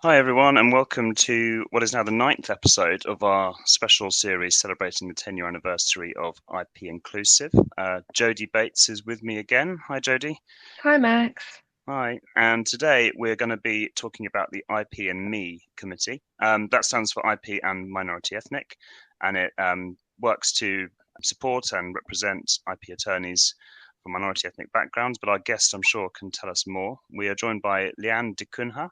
Hi, everyone, and welcome to what is now the ninth episode of our special series celebrating the 10-year anniversary of IP Inclusive. Jodie Bates is with me again. Hi, Jodie. Hi, Max. Hi. And today we're going to be talking about the IP&ME committee. That stands for IP and Minority Ethnic, and it works to support and represent IP attorneys from minority ethnic backgrounds. But our guest, I'm sure, can tell us more. We are joined by Lianne Da-Cunha,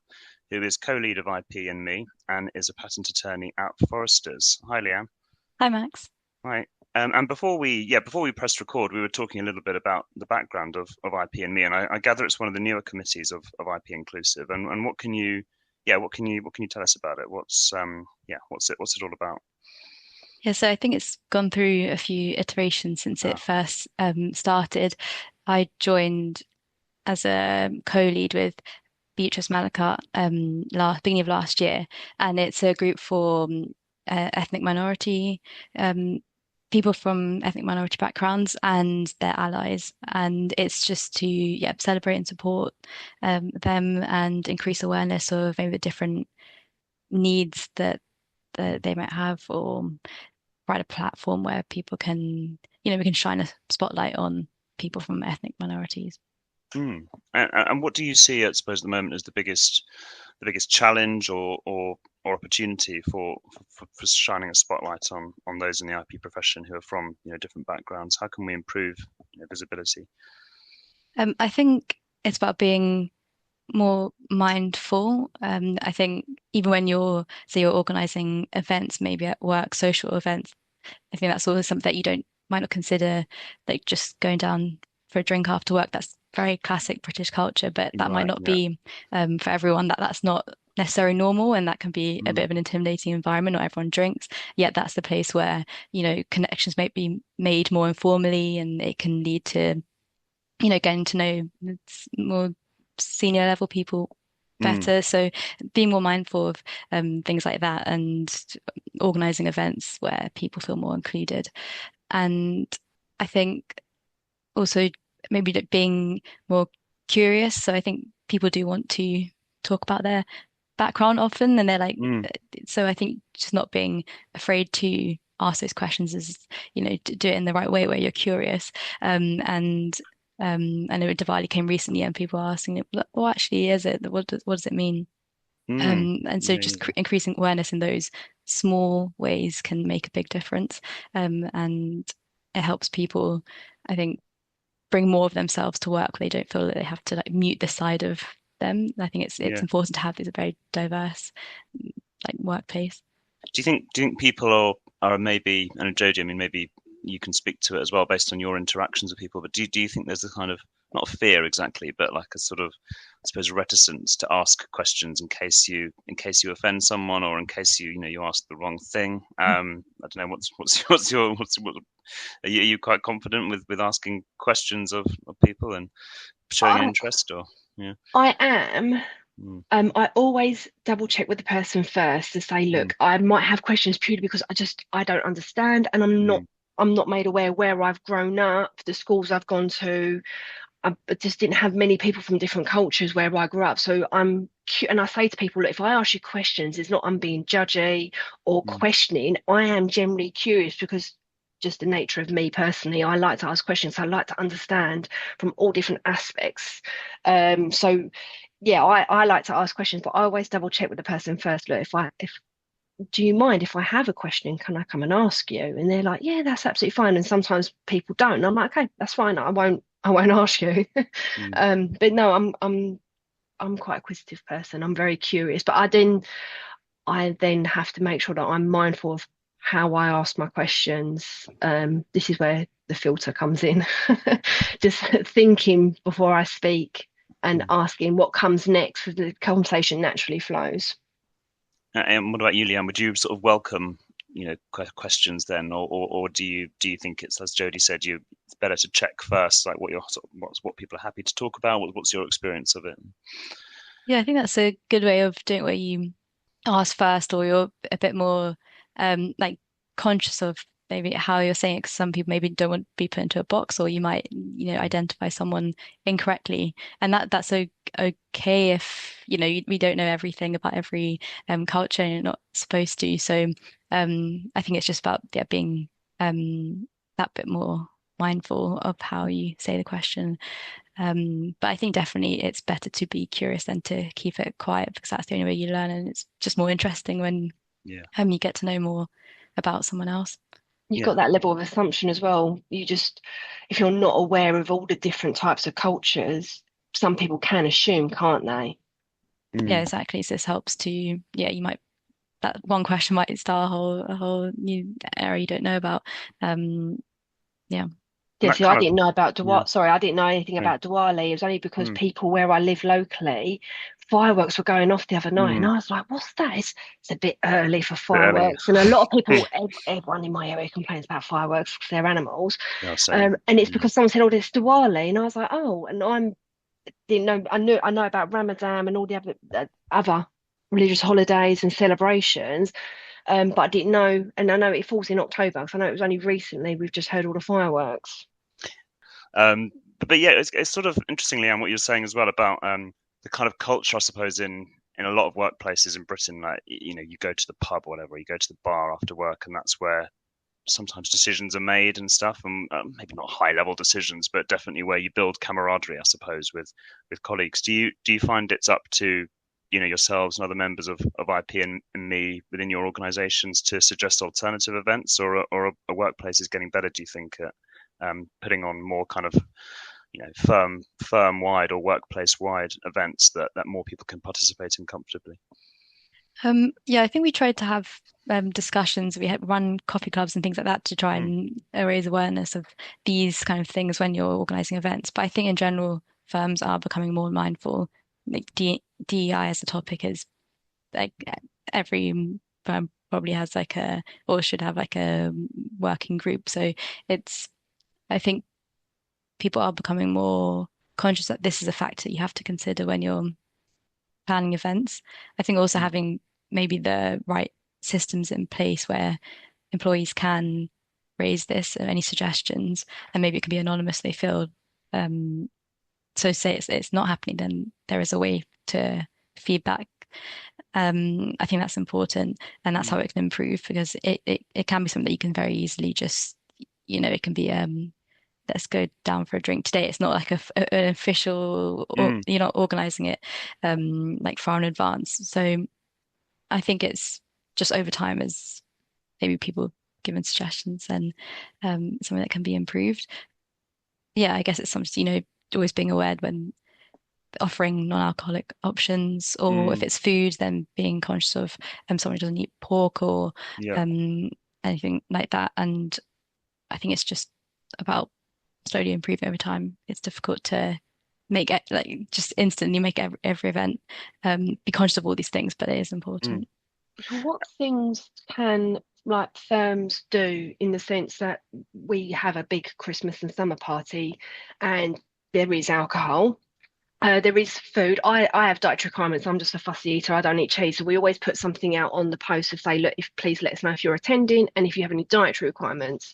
who is co-lead of IP&ME and is a patent attorney at Foresters. Hi, Lianne. Hi, Max. Hi. And before we pressed record, we were talking a little bit about the background of IP&ME, and I gather it's one of the newer committees of IP Inclusive. And what can you tell us about it? What's it all about? Yeah, so I think it's gone through a few iterations since it Ah, first started. I joined as a co-lead with Beatrice Malakat beginning of last year, and it's a group for ethnic minority um, people from ethnic minority backgrounds and their allies, and it's just to celebrate and support them and increase awareness of maybe the different needs that they might have, or provide a platform where people can, we can shine a spotlight on people from ethnic minorities. hmm. And what do you see, I suppose, at the moment as the biggest challenge or opportunity for shining a spotlight on those in the IP profession who are from different backgrounds? How can we improve visibility? I think it's about being more mindful. I think even when you're organizing events, maybe at work, social events, I think that's always something that you don't might not consider, like just going down for a drink after work. That's very classic British culture, but that might Right. not Yeah. be for everyone. That's not necessarily normal, and that can be a bit Mm, of an intimidating environment. Not everyone drinks, yet that's the place where connections may be made more informally, and it can lead to getting to know more senior level people mm, better. So being more mindful of things like that and organizing events where people feel more included. And I think also maybe like being more curious. So I think people do want to talk about their background often, and they're like, mm, so I think just not being afraid to ask those questions is, do it in the right way where you're curious. And I know Diwali came recently and people are asking, what actually is it? What does it mean? mm. And so Yeah, just yeah. increasing awareness in those small ways can make a big difference. And it helps people, I think, bring more of themselves to work. They don't feel that they have to like mute this side of them. I think it's Yeah. important to have this very diverse like workplace. Do you think people are maybe, and Jodie, I mean, maybe you can speak to it as well based on your interactions with people, but do you think there's a kind of, not a fear exactly, but like a sort of, I suppose, reticence to ask questions in case you offend someone, or in case you ask the wrong thing? I don't know, what are you quite confident with asking questions of people and showing an I, interest, or yeah? I am. Mm, I always double check with the person first to say, mm, look, I might have questions purely because I don't understand, and mm, I'm not made aware where I've grown up, the schools I've gone to. I just didn't have many people from different cultures where I grew up. So and I say to people, look, if I ask you questions, it's not I'm being judgy or mm, questioning. I am generally curious because just the nature of me personally, I like to ask questions. I like to understand from all different aspects. So yeah, I like to ask questions, but I always double check with the person first. Look, if do you mind if I have a question? Can I come and ask you? And they're like, yeah, that's absolutely fine. And sometimes people don't. And I'm like, okay, that's fine. I won't ask you. mm, But no, I'm quite a acquisitive person. I'm very curious, but I then have to make sure that I'm mindful of how I ask my questions. This is where the filter comes in. Just thinking before I speak and mm. asking what comes next, so the conversation naturally flows. And what about you, Liam? Would you sort of welcome, questions then, or do you think it's, as Jodie said, it's better to check first, like what people are happy to talk about? What's your experience of it? Yeah, I think that's a good way of doing it where you ask first, or you're a bit more like conscious of maybe how you're saying it, because some people maybe don't want to be put into a box, or you might, Mm, identify someone incorrectly. And that's a okay if we don't know everything about every culture, and you're not supposed to. So I think it's just about being that bit more mindful of how you say the question. But I think definitely it's better to be curious than to keep it quiet, because that's the only way you learn, and it's just more interesting when Yeah. you get to know more about someone else. You've Yeah. got that level of assumption as well. If you're not aware of all the different types of cultures, some people can assume, can't they? Yeah, Mm. exactly. So this helps to, you might, that one question might start a whole new area you don't know about. Um, yeah. And Yeah, that see, I kind of, didn't know about yeah. Diwali. Sorry, I didn't know anything Yeah. about Diwali. It was only because Mm. people where I live locally, fireworks were going off the other night, and Mm. I was like, "What's that? It's a bit early for Bit early. fireworks." And a lot of people, everyone in my area complains about fireworks because they're animals. Yeah, same. And it's Yeah. because someone said, "Oh, it's Diwali," and I was like, "Oh," and I didn't know. I know about Ramadan and all the other religious holidays and celebrations, but I didn't know. And I know it falls in October, because I know it was only recently we've just heard all the fireworks. Um, but yeah, it's sort of interesting, Leanne, what you're saying as well about the kind of culture, I suppose, in a lot of workplaces in Britain. Like, you go to the pub or whatever, you go to the bar after work, and that's where sometimes decisions are made and stuff, and maybe not high level decisions, but definitely where you build camaraderie, I suppose, with colleagues. Do you find it's up to yourselves and other members of IP&ME within your organisations to suggest alternative events, or a workplace is getting better? Do you think at putting on more kind of firm wide or workplace wide events that more people can participate in comfortably? Yeah, I think we tried to have discussions. We had run coffee clubs and things like that to try Mm, and raise awareness of these kind of things when you're organizing events. But I think in general, firms are becoming more mindful. Like DEI as a topic is like every firm probably has like a, or should have like a working group. So it's, I think people are becoming more conscious that this is a factor you have to consider when you're planning events. I think also mm, having maybe the right systems in place where employees can raise this or any suggestions, and maybe it can be anonymously filled. Um, so say it's not happening, then there is a way to feedback. I think that's important, and that's how mm, it can improve, because it can be something that you can very easily just, it can be let's go down for a drink today. It's not like an official, or mm, you're not organizing it like far in advance. So I think it's just over time, as maybe people given suggestions, and something that can be improved. Yeah, I guess it's something, always being aware when offering non-alcoholic options, or if mm. it's food, then being conscious of someone who doesn't eat pork or Yeah. um anything like that. And I think it's just about slowly improving over time. It's difficult to make it like just instantly make every event be conscious of all these things, but it is Mm, important. What things can like firms do, in the sense that we have a big Christmas and summer party and there is alcohol? There is food. I have dietary requirements. I'm just a fussy eater. I don't eat cheese. So we always put something out on the post to say, look, if please let us know if you're attending and if you have any dietary requirements.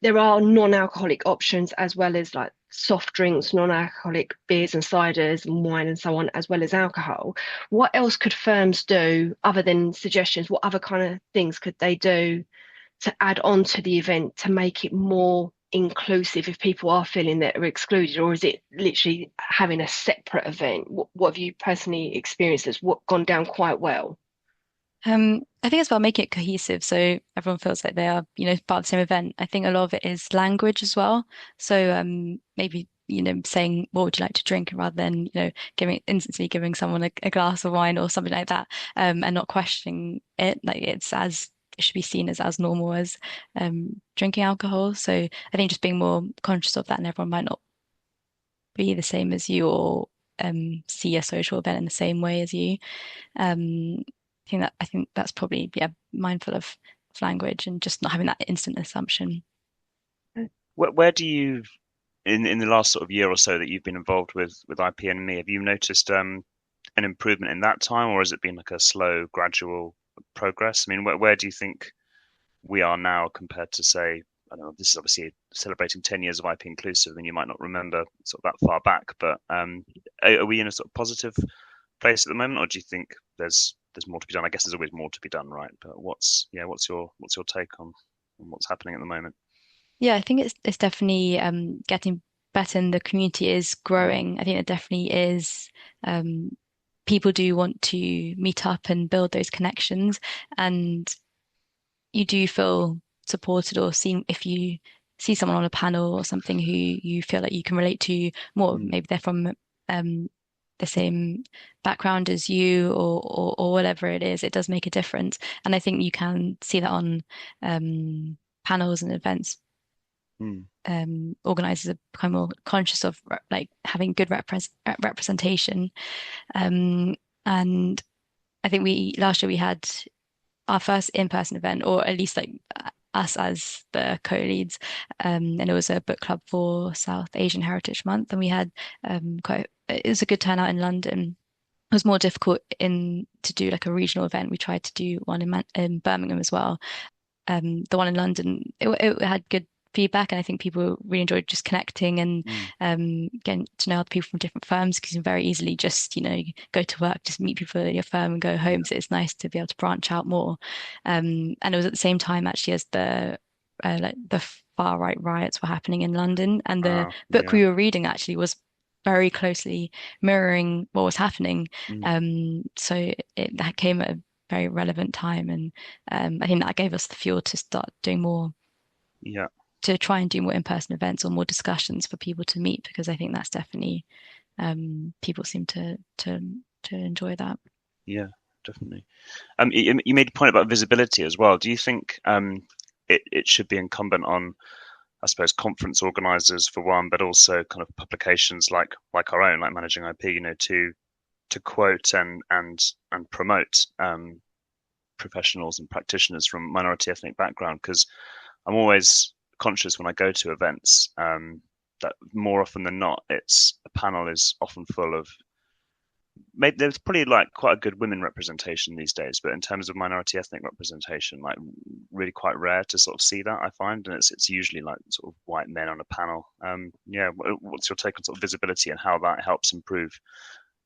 There are non-alcoholic options, as well as like soft drinks, non-alcoholic beers and ciders and wine and so on, as well as alcohol. What else could firms do other than suggestions? What other kind of things could they do to add on to the event to make it more inclusive if people are feeling that are excluded? Or is it literally having a separate event? What have you personally experienced that's what gone down quite well? I think it's about making it cohesive, so everyone feels like they are, part of the same event. I think a lot of it is language as well. So maybe, saying what would you like to drink, rather than, giving instantly giving someone a glass of wine or something like that, and not questioning it. Like it should be seen as normal as drinking alcohol. So I think just being more conscious of that, and everyone might not be the same as you, or see a social event in the same way as you. Um, I think that's probably, mindful of language and just not having that instant assumption. where do you in the last sort of year or so that you've been involved with IP&Me, have you noticed an improvement in that time, or has it been like a slow, gradual progress? I mean, where do you think we are now compared to, say, I don't know, this is obviously celebrating 10 years of IP Inclusive, and you might not remember sort of that far back, but are we in a sort of positive place at the moment, or do you think there's more to be done? I guess there's always more to be done, right? But what's your take on what's happening at the moment? Yeah, I think it's definitely getting better and the community is Mm, growing. I think it definitely is um people do want to meet up and build those connections and you do feel supported or seen if you see someone on a panel or something who you feel like you can relate to more, mm, maybe they're from um the same background as you or whatever it is, it does make a difference. And I think you can see that on panels and events mm, organizers have become more conscious of like having good representation. Um, and I think we last year we had our first in-person event, or at least like us as the co-leads, and it was a book club for South Asian Heritage Month, and we had quite it was a good turnout in London. It was more difficult in to do like a regional event. We tried to do one in Birmingham as well, the one in London, it had good feedback, and I think people really enjoyed just connecting and mm. getting to know other people from different firms because you can very easily just, go to work, just meet people at your firm and go home. Yeah. So it's nice to be able to branch out more. And it was at the same time actually as the far right riots were happening in London, and the book Yeah. we were reading actually was very closely mirroring what was happening. Mm, So that came at a very relevant time, and I think that gave us the fuel to start doing more, yeah. to try and do more in-person events or more discussions for people to meet, because I think that's definitely people seem to enjoy that. Yeah. Definitely. You made a point about visibility as well. Do you think it should be incumbent on, I suppose, conference organizers for one, but also kind of publications like our own, like Managing IP, to quote and promote professionals and practitioners from minority ethnic background? Because I'm always conscious when I go to events that more often than not, it's a panel is often full of maybe there's probably like quite a good women representation these days, but in terms of minority ethnic representation, like really quite rare to sort of see that I find, and it's usually like sort of white men on a panel. Yeah, what's your take on sort of visibility and how that helps improve,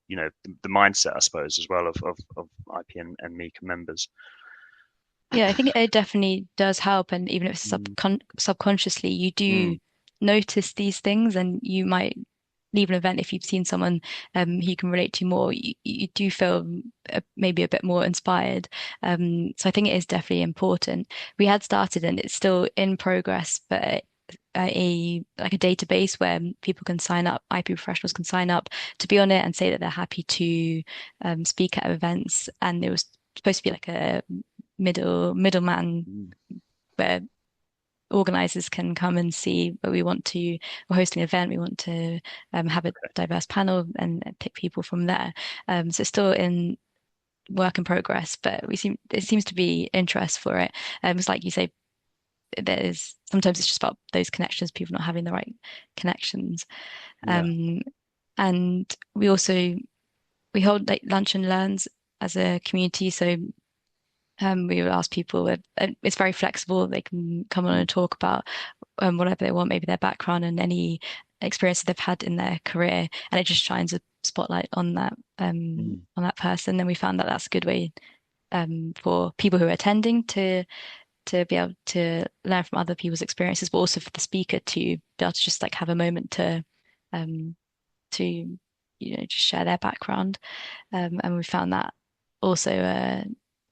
the mindset, I suppose, as well of IP&ME members? Yeah, I think it definitely does help, and even if it's Mm, subconsciously, you do mm, notice these things, and you might leave an event if you've seen someone who you can relate to more. You do feel maybe a bit more inspired. So I think it is definitely important. We had started, and it's still in progress, but a like a database where people can sign up, IP professionals can sign up to be on it and say that they're happy to speak at events, and it was supposed to be like a middleman mm. where organizers can come and see, but we're hosting an event, we want to have a diverse panel and pick people from there. So it's still in work in progress, but it seems to be interest for it. It's like you say, there's sometimes it's just about those connections, people not having the right connections. Yeah. Um, and we hold like lunch and learns as a community, so we would ask people, it's very flexible. They can come on Mm, and talk about whatever they want, maybe their background and any experiences they've had in their career, and it just shines a spotlight mm, on that person. And we found that that's a good way for people who are attending to be able to learn from other people's experiences, but also for the speaker to be able to just like have a moment um, to just share their background. And we found that also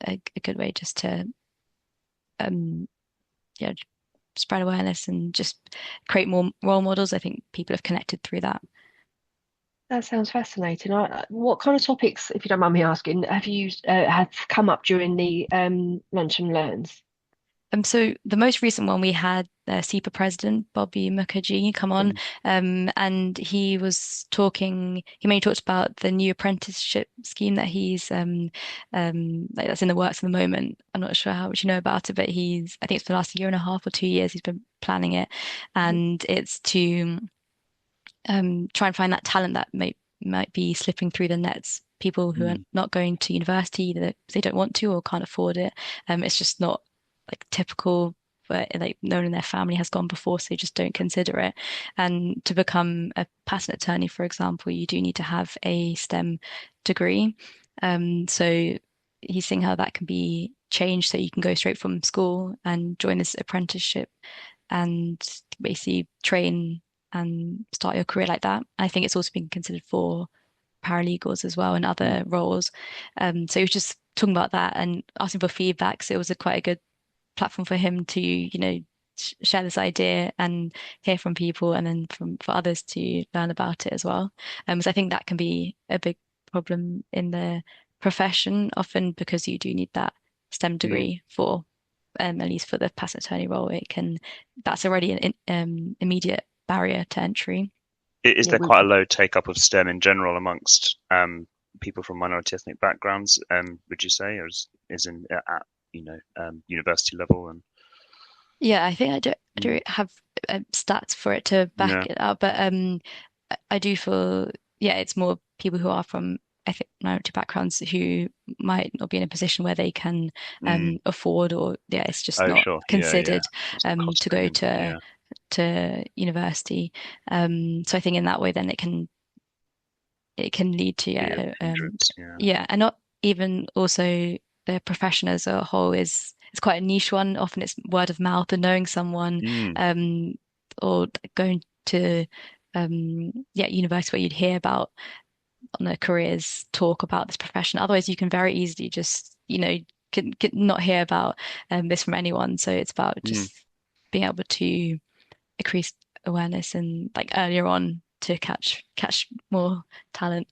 a good way just to um, yeah, spread awareness and just create more role models. I think people have connected through that. That sounds fascinating. What kind of topics, if you don't mind me asking, have you had come up during the lunch and learns? So the most recent one we had SEPA president Bobby Mukherjee come on, mm, and he was talking. He mainly talked about the new apprenticeship scheme that he's like that's in the works at the moment. I'm not sure how much you know about it, but I think it's for the last year and a half or 2 years he's been planning it, and it's to try and find that talent that might be slipping through the nets. People who are mm, not going to university either because they don't want to or can't afford it. It's just not like typical. but like no one in their family has gone before, so they just don't consider it. And to become a patent attorney, for example, you do need to have a STEM degree. So he's seeing how that can be changed so you can go straight from school and join this apprenticeship and basically train and start your career like that. I think it's also been considered for paralegals as well and Mm. other roles. So he was just talking about that and asking for feedback. So it was a quite a good platform for him to, share this idea and hear from people and then for others to learn about it as well. So I think that can be a big problem in the profession, often because you do need that STEM Mm. degree for at least for the patent attorney role, that's already an immediate barrier to entry. Is Yeah, there quite a low take up of STEM in general amongst people from minority ethnic backgrounds? Would you say, or is in at university level and Yeah, I think I mm, don't have stats for it to back yeah, it up, but I do feel, yeah, it's more people who are from ethnic minority backgrounds who might not be in a position where they can mm, afford, or yeah, it's just oh not sure, yeah, considered it's the cost to of go living, yeah, to university. So I think in that way, then it can lead to be a hindrance, yeah, yeah, and not even also the profession as a whole is it's quite a niche one. Often it's word of mouth and knowing someone, mm, um, or going to yeah university where you'd hear about on the careers talk about this profession. Otherwise, you can very easily just can not hear about this from anyone. So it's about mm. just being able to increase awareness and like earlier on to catch more talent.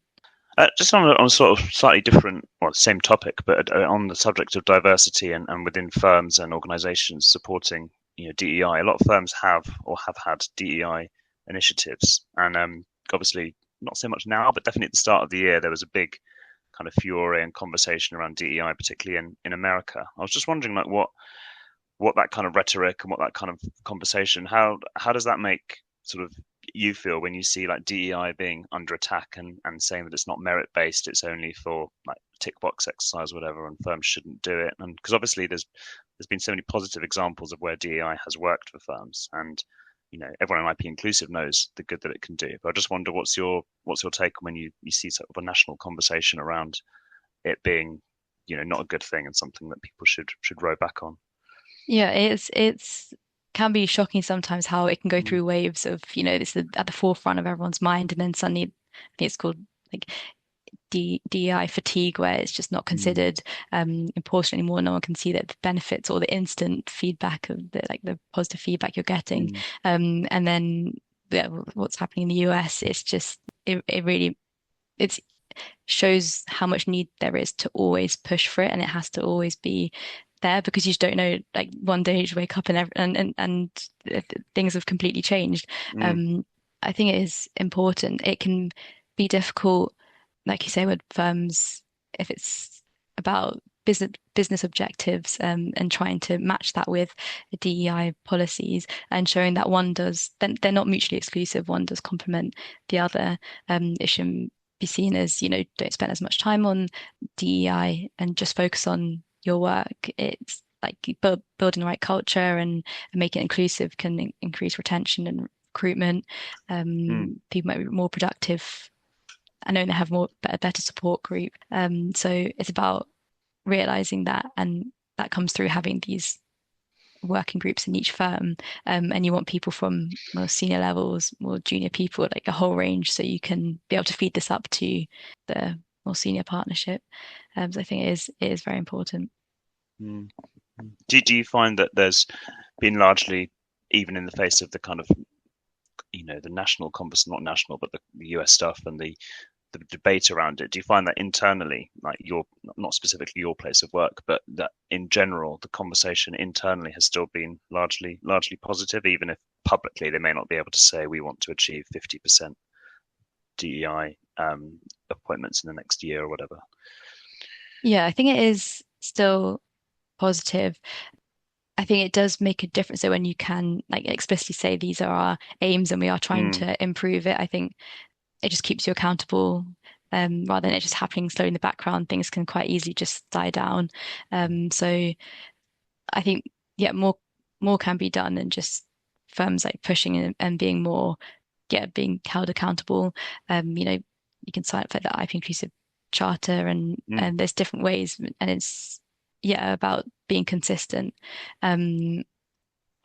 Just on a sort of slightly different, well, same topic, but on the subject of diversity and within firms and organisations supporting, DEI, a lot of firms have or have had DEI initiatives, and obviously not so much now, but definitely at the start of the year there was a big kind of furore and conversation around DEI, particularly in America. I was just wondering, like, what that kind of rhetoric and what that kind of conversation, how does that make sort of you feel when you see like DEI being under attack and saying that it's not merit based, it's only for like tick box exercise or whatever, and firms shouldn't do it? And because obviously there's been so many positive examples of where DEI has worked for firms, and everyone in IP Inclusive knows the good that it can do. But I just wonder what's your take when you see sort of a national conversation around it being not a good thing and something that people should row back on. Yeah, it's can be shocking sometimes how it can go Mm, through waves of, this is at the forefront of everyone's mind, and then suddenly, I think it's called like DEI fatigue, where it's just not mm, considered important anymore. No one can see that the benefits or the instant feedback of the positive feedback you're getting. mm, And then yeah, what's happening in the US, it's just it really it's shows how much need there is to always push for it, and it has to always be there because you just don't know. Like one day you wake up and things have completely changed. mm, Um, I think it is important. It can be difficult, like you say, with firms if it's about business objectives and trying to match that with DEI policies and showing that one does then they're not mutually exclusive. One does complement the other. It shouldn't be seen as, don't spend as much time on DEI and just focus on your work. It's like building the right culture and making it inclusive can increase retention and recruitment. mm, People might be more productive. I know they have a better support group. So it's about realizing that, and that comes through having these working groups in each firm. And you want people from more senior levels, more junior people, like a whole range, so you can be able to feed this up to the more senior partnership. So I think it is very important. mm. Do you find that there's been largely, even in the face of the kind of the national conversation, not national, but the US stuff and the debate around it, do you find that internally, like your not specifically your place of work, but that in general the conversation internally has still been largely positive, even if publicly they may not be able to say we want to achieve 50% DEI appointments in the next year or whatever? Yeah, I think it is still positive. I think it does make a difference. So when you can like explicitly say these are our aims and we are trying Mm, to improve it, I think it just keeps you accountable. Rather than it just happening slowly in the background, things can quite easily just die down. So I think, yeah, more can be done, and just firms like pushing and being more, being held accountable. You know, you can sign up for the IP Inclusive Charter, and there's different ways, and it's about being consistent. Um,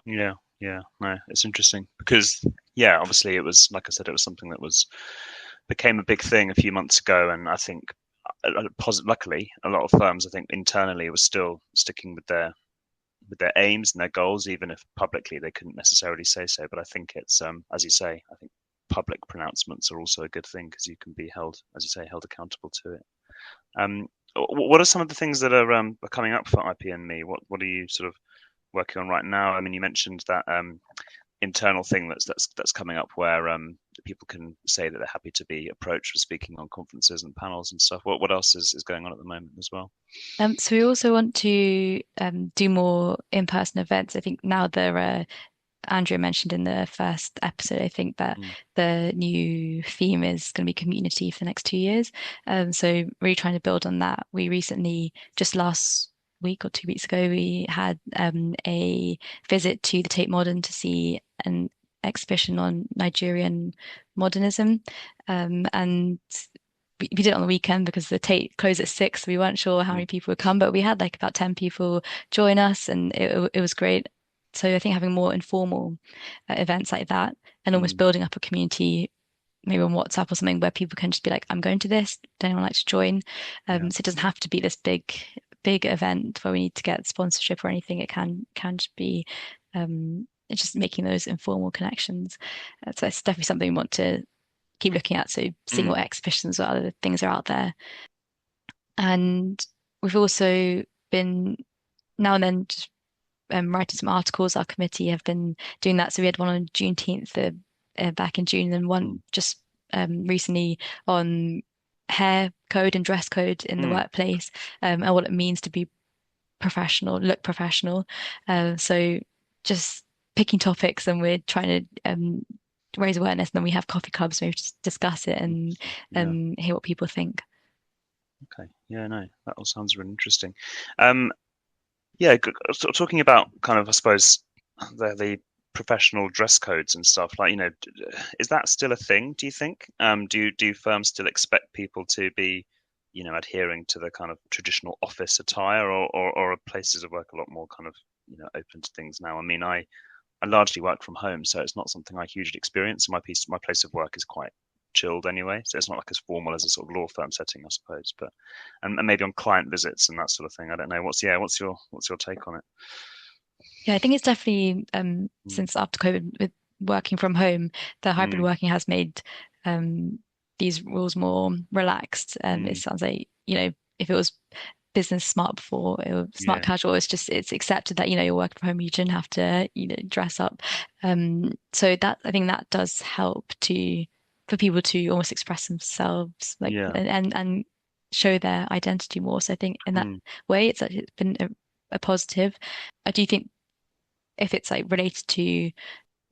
Yeah, yeah, no, it's interesting because yeah, obviously it was like I said, it was something that was became a big thing a few months ago, and I think luckily a lot of firms I think internally were still sticking with their aims and their goals, even if publicly they couldn't necessarily say so. But I think it's as you say, I think public pronouncements are also a good thing because you can be held, as you say, held accountable to it. What are some of the things that are coming up for IP&Me? What are you sort of working on right now? I mean, you mentioned that internal thing that's coming up where people can say that they're happy to be approached for speaking on conferences and panels and stuff. What else is going on at the moment as well? so we also want to do more in-person events. I think now there are, Andrea mentioned in the first episode, I think that Mm, the new theme is going to be community for the next 2 years. So really trying to build on that. We recently, just last week or 2 weeks ago, we had a visit to the Tate Modern to see an exhibition on Nigerian modernism. And we did it on the weekend because the Tate closed at 6. So we weren't sure how mm, many people would come, but we had like about 10 people join us, and it was great. So I think having more informal events like that, and almost mm, building up a community, maybe on WhatsApp or something, where people can just be like, "I'm going to this. Would anyone like to join?" yeah. So it doesn't have to be this big event where we need to get sponsorship or anything. It can just be it's just making those informal connections. So it's definitely something we want to keep looking at. So seeing what Mm, exhibitions or other things are out there. And we've also been now and then just writing some articles. Our committee have been doing that. So we had one on Juneteenth back in June, and mm, one just recently on hair code and dress code in the mm, workplace, and what it means to be professional, look professional. So just picking topics, and we're trying to raise awareness, and then we have coffee clubs where we just discuss it and interesting. Yeah. hear what people think. Okay. Yeah. No, that all sounds really interesting. Um, yeah. Sort of talking about kind of, I suppose, the professional dress codes and stuff. Like, is that still a thing? Do you think? Do firms still expect people to be, adhering to the kind of traditional office attire, or are places of work a lot more kind of, open to things now? I mean, I largely work from home, so it's not something I hugely experience. My place of work is quite chilled anyway, so it's not like as formal as a sort of law firm setting, I suppose. But and maybe on client visits and that sort of thing. I don't know. What's your take on it? Yeah, I think it's definitely Mm, since after COVID with working from home, the hybrid mm, working has made um these rules more relaxed. It mm, sounds like, if it was business smart before, smart yeah, casual, it's accepted that, you're working from home, you shouldn't have to, dress up. So that, I think that does help to for people to almost express themselves, like, yeah, and show their identity more. So I think in that mm, way, it's been a positive. I do think if it's like related to,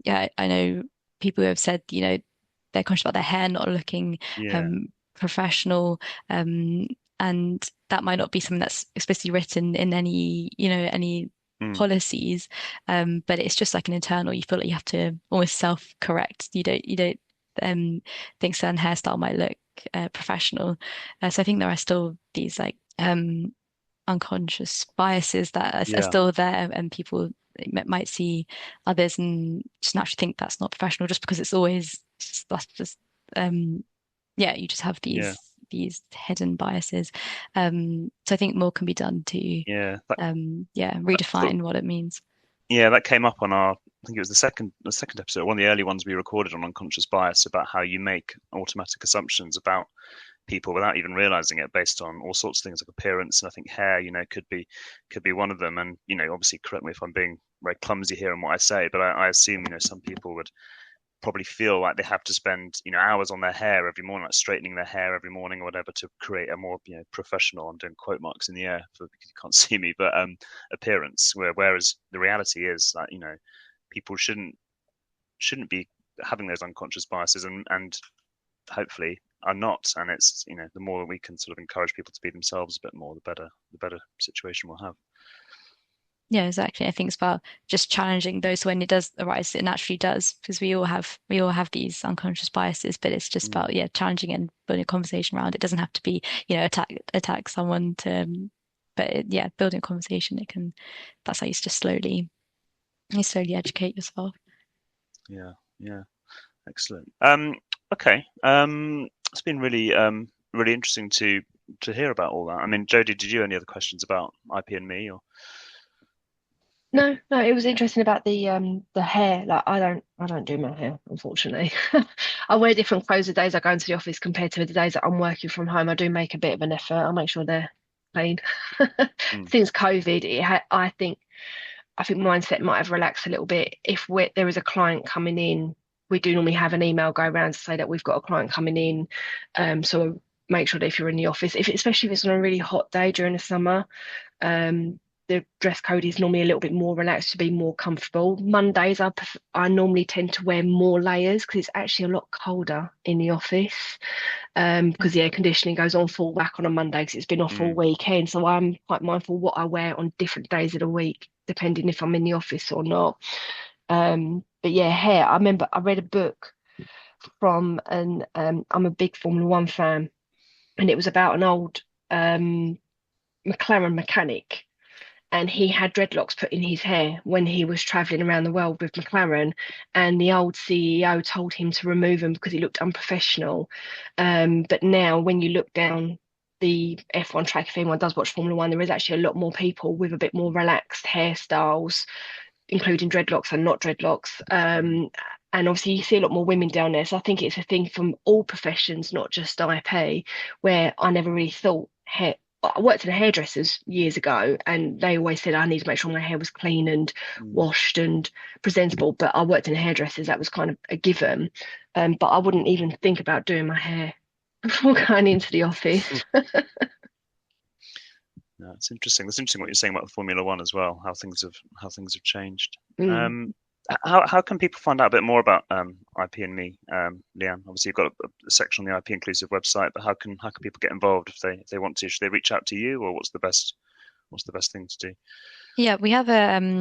yeah, I know people who have said, they're conscious about their hair not looking yeah, um professional, um and that might not be something that's explicitly written in any mm, policies, but it's just like an internal, you feel like you have to almost self-correct. You don't um think certain hairstyle might look professional. So I think there are still these like unconscious biases that are yeah, still there, and people might see others and just naturally think that's not professional, just because it's always that's just yeah, you just have yeah, these hidden biases. So I think more can be done to yeah. That sort of, redefine what it means. yeah, that came up on our. I think it was the second episode, one of the early ones we recorded on unconscious bias about how you make automatic assumptions about people without even realizing it based on all sorts of things like appearance. And I think hair, could be one of them. And obviously correct me if I'm being very clumsy here in what I say, but I assume some people would probably feel like they have to spend hours on their hair every morning, like straightening their hair every morning or whatever, to create a more professional, I'm doing quote marks in the air for because you can't see me, but appearance, whereas the reality is that people shouldn't be having those unconscious biases, and hopefully are not. And it's the more we can sort of encourage people to be themselves a bit more, the better situation we'll have. Yeah, exactly. I think it's about just challenging those when it does arise, it naturally does, because we all have these unconscious biases, but it's just Mm. about challenging and building a conversation around it. It doesn't have to be, attack someone to but building a conversation, it can that's how you slowly educate yourself. Yeah, yeah, excellent. Okay. It's been really interesting to hear about all that. I mean, Jodie, did you have any other questions about IP&Me or? No, no, it was interesting about the hair. Like I don't do my hair, unfortunately. I wear different clothes the days I go into the office compared to the days that I'm working from home. I do make a bit of an effort. I'll make sure they're clean. Mm, Since COVID, I think mindset might have relaxed a little bit. If there is a client coming in, we do normally have an email go around to say that we've got a client coming in. So make sure that if you're in the office, especially if it's on a really hot day during the summer, um, the dress code is normally a little bit more relaxed to be more comfortable. Mondays, I normally tend to wear more layers because it's actually a lot colder in the office. Because the air conditioning goes on full whack on a Monday because it's been off all mm, weekend. So I'm quite mindful what I wear on different days of the week, depending if I'm in the office or not. But yeah, hair. I remember I read a book from I'm a big Formula One fan, and it was about an old McLaren mechanic, and he had dreadlocks put in his hair when he was traveling around the world with McLaren, and the old CEO told him to remove them because he looked unprofessional. But now, when you look down the F1 track, if anyone does watch Formula One, there is actually a lot more people with a bit more relaxed hairstyles, including dreadlocks and not dreadlocks. mm, And obviously, you see a lot more women down there. So I think it's a thing from all professions, not just IP, where I never really thought hair. I worked in a hairdresser's years ago, and they always said I need to make sure my hair was clean and mm. washed and presentable. But I worked in a hairdresser's, that was kind of a given. But I wouldn't even think about doing my hair before going into the office. Yeah, it's interesting. It's interesting what you're saying about Formula One as well, how things have changed. Mm. Um, how can people find out a bit more about IP&Me, Leanne? Obviously, you've got a section on the IP Inclusive website, but how can people get involved if they want to? Should they reach out to you, or what's the best thing to do? Yeah, we have a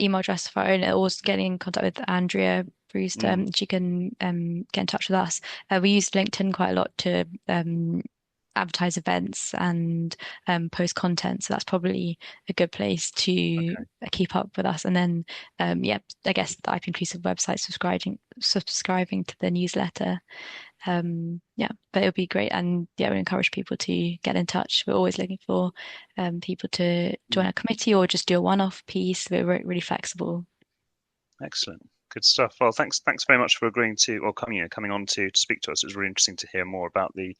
email address of our own, or getting in contact with Andrea Brewster. Mm, She can get in touch with us. We use LinkedIn quite a lot to advertise events and post content, so that's probably a good place to okay. keep up with us. And then yeah, I guess the IP Inclusive website, subscribing to the newsletter. Yeah, but it would be great, and yeah, we encourage people to get in touch. We're always looking for people to join Mm, a committee or just do a one-off piece. We're really flexible. excellent. Good stuff. Well, thanks very much for agreeing to or coming on to speak to us. It was really interesting to hear more about the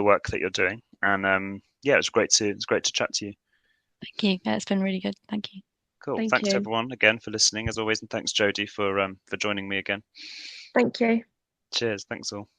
work that you're doing, and yeah, it's great to chat to you. Thank you. Yeah, it's been really good. Thank you. Cool. Thank Thanks to you. everyone again for listening as always, and thanks Jodie for joining me again. Thank you. Cheers. Thanks all.